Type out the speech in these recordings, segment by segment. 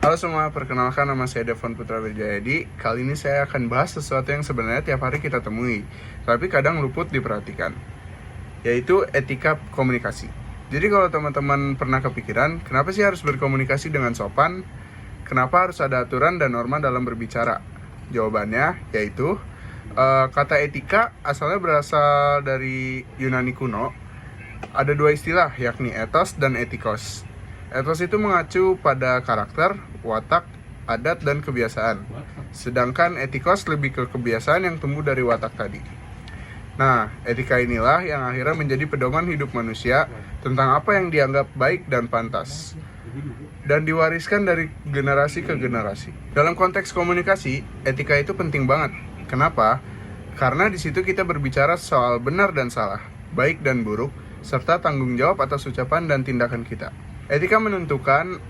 Halo semua, perkenalkan nama saya Devon Putra Wirjayadi. Kali ini saya akan bahas sesuatu yang sebenarnya tiap hari kita temui, tapi kadang luput diperhatikan, yaitu etika komunikasi. Jadi kalau teman-teman pernah kepikiran, kenapa sih harus berkomunikasi dengan sopan? Kenapa harus ada aturan dan norma dalam berbicara? Jawabannya yaitu, kata etika asalnya berasal dari Yunani kuno. Ada dua istilah, yakni ethos dan etikos. Ethos itu mengacu pada karakter, watak, adat, dan kebiasaan. Sedangkan etikos lebih ke kebiasaan yang tumbuh dari watak tadi. Nah, etika inilah yang akhirnya menjadi pedoman hidup manusia tentang apa yang dianggap baik dan pantas, dan diwariskan dari generasi ke generasi. Dalam konteks komunikasi, etika itu penting banget. Kenapa? Karena di situ kita berbicara soal benar dan salah, baik dan buruk, serta tanggung jawab atas ucapan dan tindakan kita. Etika menentukan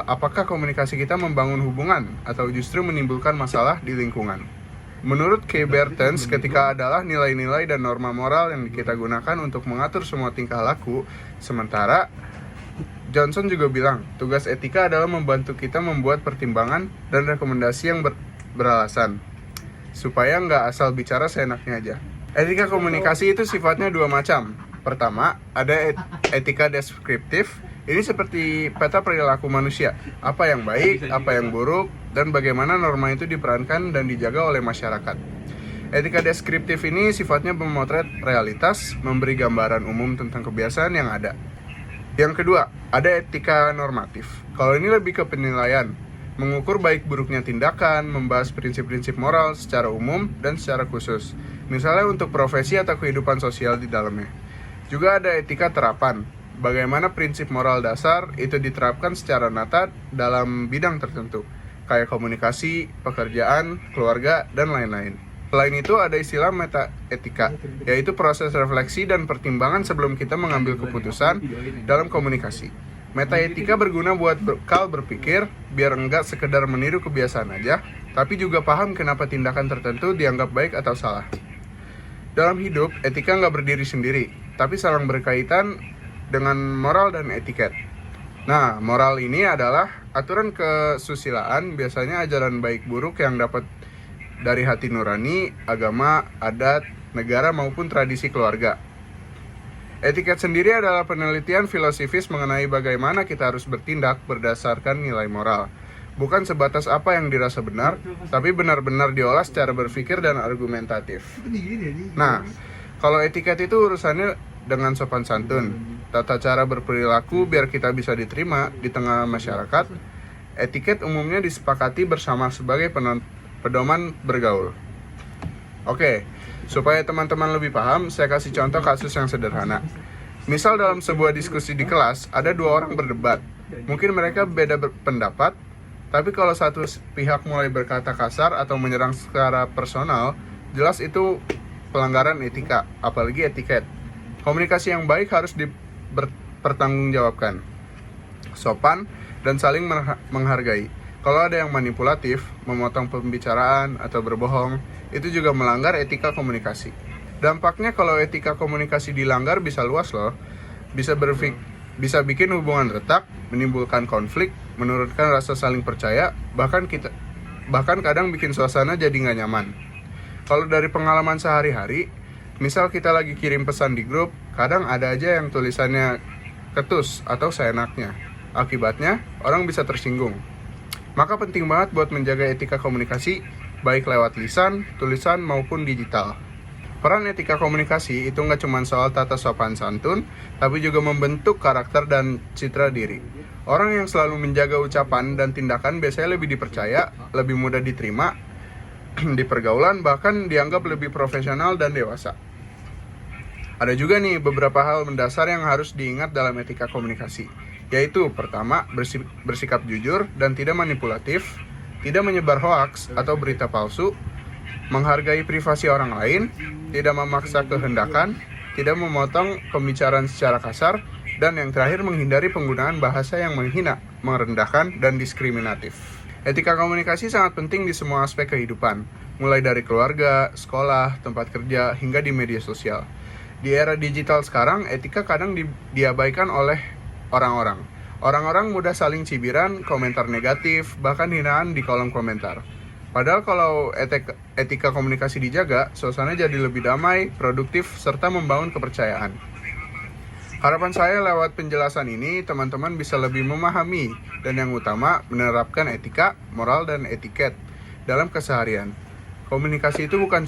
apakah komunikasi kita membangun hubungan atau justru menimbulkan masalah di lingkungan. Menurut K. Bertens, ketika adalah nilai-nilai dan norma moral yang kita gunakan untuk mengatur semua tingkah laku. Sementara Johnson juga bilang, tugas etika adalah membantu kita membuat pertimbangan dan rekomendasi yang beralasan, supaya nggak asal bicara seenaknya aja. Etika komunikasi itu sifatnya dua macam. Pertama, ada etika deskriptif. Ini seperti peta perilaku manusia, apa yang baik, apa yang buruk, dan bagaimana norma itu diperankan dan dijaga oleh masyarakat. Etika deskriptif ini sifatnya memotret realitas, memberi gambaran umum tentang kebiasaan yang ada. Yang kedua, ada etika normatif. Kalau ini lebih ke penilaian, mengukur baik buruknya tindakan, membahas prinsip-prinsip moral secara umum dan secara khusus, misalnya untuk profesi atau kehidupan sosial di dalamnya. Juga ada etika terapan, bagaimana prinsip moral dasar itu diterapkan secara nyata dalam bidang tertentu, kayak komunikasi, pekerjaan, keluarga, dan lain-lain. Selain itu ada istilah metaetika, yaitu proses refleksi dan pertimbangan sebelum kita mengambil keputusan dalam komunikasi. Metaetika berguna buat bekal berpikir, biar enggak sekedar meniru kebiasaan aja, tapi juga paham kenapa tindakan tertentu dianggap baik atau salah. Dalam hidup, etika nggak berdiri sendiri, tapi saling berkaitan dengan moral dan etiket. Nah, moral ini adalah aturan kesusilaan, biasanya ajaran baik buruk yang dapat dari hati nurani, agama, adat, negara maupun tradisi keluarga. Etiket sendiri adalah penelitian filosofis mengenai bagaimana kita harus bertindak berdasarkan nilai moral. Bukan sebatas apa yang dirasa benar, tapi benar-benar diolah secara berpikir dan argumentatif. Nah, kalau etiket itu urusannya dengan sopan santun, tata cara berperilaku biar kita bisa diterima di tengah masyarakat. Etiket umumnya disepakati bersama sebagai pedoman bergaul. Oke, supaya teman-teman lebih paham, saya kasih contoh kasus yang sederhana. Misal dalam sebuah diskusi di kelas, ada dua orang berdebat. Mungkin mereka beda pendapat, tapi kalau satu pihak mulai berkata kasar atau menyerang secara personal, jelas itu pelanggaran etika, apalagi etiket. Komunikasi yang baik harus dipertanggungjawabkan, sopan, dan saling menghargai. Kalau ada yang manipulatif, memotong pembicaraan, atau berbohong, itu juga melanggar etika komunikasi. Dampaknya kalau etika komunikasi dilanggar bisa luas loh. Bisa bikin hubungan retak, menimbulkan konflik, menurunkan rasa saling percaya, bahkan kadang bikin suasana jadi nggak nyaman. Kalau dari pengalaman sehari-hari, misal kita lagi kirim pesan di grup, kadang ada aja yang tulisannya ketus atau seenaknya. Akibatnya, orang bisa tersinggung. Maka penting banget buat menjaga etika komunikasi, baik lewat lisan, tulisan, maupun digital. Peran etika komunikasi itu nggak cuma soal tata sopan santun, tapi juga membentuk karakter dan citra diri. Orang yang selalu menjaga ucapan dan tindakan biasanya lebih dipercaya, lebih mudah diterima di pergaulan, bahkan dianggap lebih profesional dan dewasa. Ada juga nih beberapa hal mendasar yang harus diingat dalam etika komunikasi, yaitu pertama, bersikap jujur dan tidak manipulatif, tidak menyebar hoaks atau berita palsu, menghargai privasi orang lain, tidak memaksa kehendakan, tidak memotong pembicaraan secara kasar, dan yang terakhir menghindari penggunaan bahasa yang menghina, merendahkan, dan diskriminatif. Etika komunikasi sangat penting di semua aspek kehidupan, mulai dari keluarga, sekolah, tempat kerja, hingga di media sosial. Di era digital sekarang, etika kadang diabaikan oleh orang-orang. Orang-orang mudah saling cibiran, komentar negatif, bahkan hinaan di kolom komentar. Padahal kalau etika komunikasi dijaga, suasana jadi lebih damai, produktif, serta membangun kepercayaan. Harapan saya lewat penjelasan ini, teman-teman bisa lebih memahami dan yang utama, menerapkan etika, moral, dan etiket dalam keseharian. Komunikasi itu bukan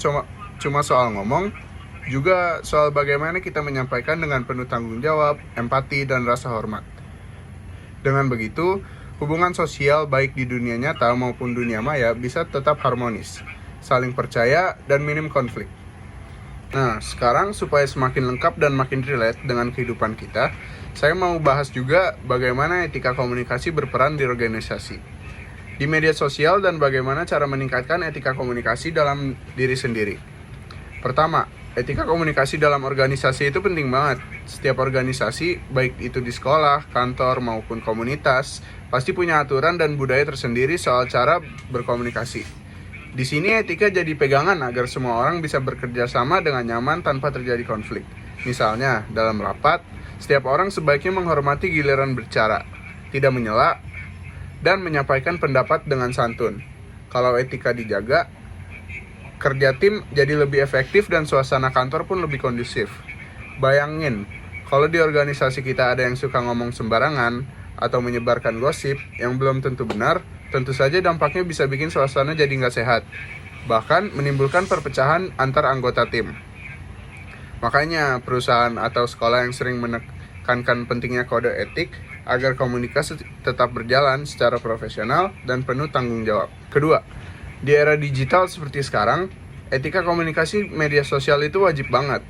cuma soal ngomong, juga soal bagaimana kita menyampaikan dengan penuh tanggung jawab, empati, dan rasa hormat. Dengan begitu, hubungan sosial baik di dunia nyata maupun dunia maya bisa tetap harmonis, saling percaya, dan minim konflik. Nah, sekarang supaya semakin lengkap dan makin relate dengan kehidupan kita, saya mau bahas juga bagaimana etika komunikasi berperan di organisasi, di media sosial, dan bagaimana cara meningkatkan etika komunikasi dalam diri sendiri. Pertama, etika komunikasi dalam organisasi itu penting banget. Setiap organisasi, baik itu di sekolah, kantor, maupun komunitas, pasti punya aturan dan budaya tersendiri soal cara berkomunikasi. Di sini etika jadi pegangan agar semua orang bisa bekerja sama dengan nyaman tanpa terjadi konflik. Misalnya, dalam rapat, setiap orang sebaiknya menghormati giliran berbicara, tidak menyela, dan menyampaikan pendapat dengan santun. Kalau etika dijaga, kerja tim jadi lebih efektif dan suasana kantor pun lebih kondusif. Bayangin, kalau di organisasi kita ada yang suka ngomong sembarangan atau menyebarkan gosip yang belum tentu benar, tentu saja dampaknya bisa bikin suasana jadi nggak sehat. Bahkan menimbulkan perpecahan antar anggota tim. Makanya perusahaan atau sekolah yang sering menekankan pentingnya kode etik agar komunikasi tetap berjalan secara profesional dan penuh tanggung jawab. Kedua, di era digital seperti sekarang, etika komunikasi media sosial itu wajib banget.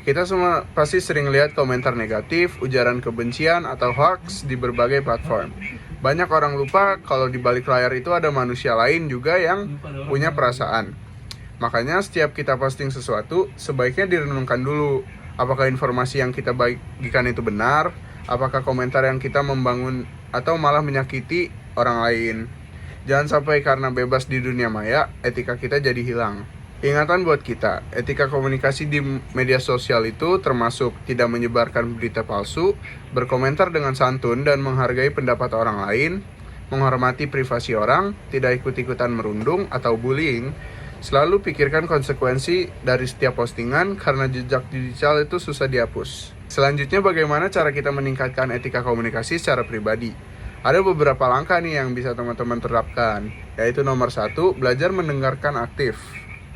Kita semua pasti sering lihat komentar negatif, ujaran kebencian, atau hoax di berbagai platform. Banyak orang lupa kalau di balik layar itu ada manusia lain juga yang punya perasaan. Makanya setiap kita posting sesuatu, sebaiknya direnungkan dulu. Apakah informasi yang kita bagikan itu benar? Apakah komentar yang kita membangun atau malah menyakiti orang lain? Jangan sampai karena bebas di dunia maya, etika kita jadi hilang. Ingatan buat kita, etika komunikasi di media sosial itu termasuk tidak menyebarkan berita palsu, berkomentar dengan santun dan menghargai pendapat orang lain, menghormati privasi orang, tidak ikut-ikutan merundung atau bullying, selalu pikirkan konsekuensi dari setiap postingan karena jejak digital itu susah dihapus. Selanjutnya bagaimana cara kita meningkatkan etika komunikasi secara pribadi? Ada beberapa langkah nih yang bisa teman-teman terapkan, yaitu nomor 1, belajar mendengarkan aktif.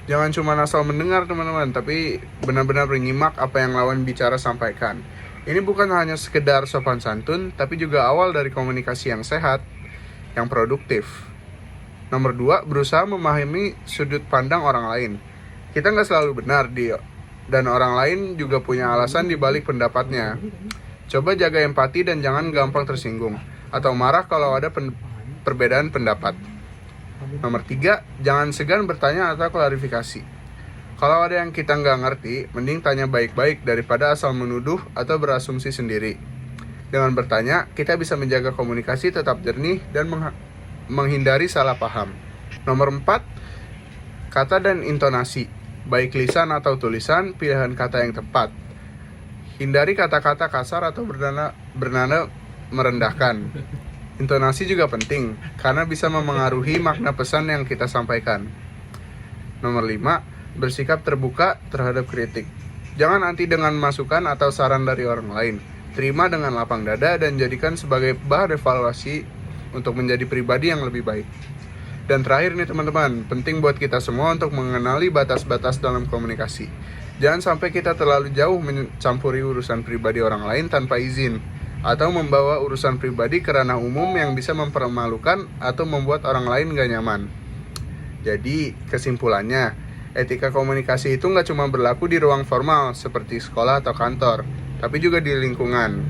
Jangan cuma asal mendengar teman-teman, tapi benar-benar menyimak apa yang lawan bicara sampaikan. Ini bukan hanya sekedar sopan santun, tapi juga awal dari komunikasi yang sehat, yang produktif. Nomor 2, berusaha memahami sudut pandang orang lain. Kita nggak selalu benar, dan orang lain juga punya alasan di balik pendapatnya. Coba jaga empati dan jangan gampang tersinggung atau marah kalau ada perbedaan pendapat. Nomor 3, jangan segan bertanya atau klarifikasi. Kalau ada yang kita nggak ngerti, mending tanya baik-baik daripada asal menuduh atau berasumsi sendiri. Dengan bertanya, kita bisa menjaga komunikasi tetap jernih dan menghindari salah paham. Nomor 4, kata dan intonasi. Baik lisan atau tulisan, pilihan kata yang tepat. Hindari kata-kata kasar atau bernada merendahkan. Intonasi juga penting karena bisa memengaruhi makna pesan yang kita sampaikan. Nomor 5, bersikap terbuka terhadap kritik. Jangan anti dengan masukan atau saran dari orang lain. Terima dengan lapang dada dan jadikan sebagai bahan evaluasi untuk menjadi pribadi yang lebih baik. Dan terakhir nih teman-teman, penting buat kita semua untuk mengenali batas-batas dalam komunikasi. Jangan sampai kita terlalu jauh mencampuri urusan pribadi orang lain tanpa izin, atau membawa urusan pribadi ke ranah umum yang bisa mempermalukan atau membuat orang lain gak nyaman. Jadi kesimpulannya, etika komunikasi itu gak cuma berlaku di ruang formal seperti sekolah atau kantor, tapi juga di lingkungan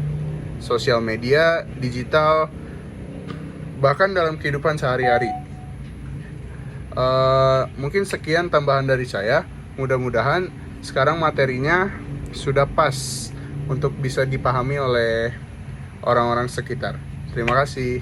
sosial media, digital, bahkan dalam kehidupan sehari-hari. Mungkin sekian tambahan dari saya. Mudah-mudahan sekarang materinya sudah pas untuk bisa dipahami oleh orang-orang sekitar. Terima kasih.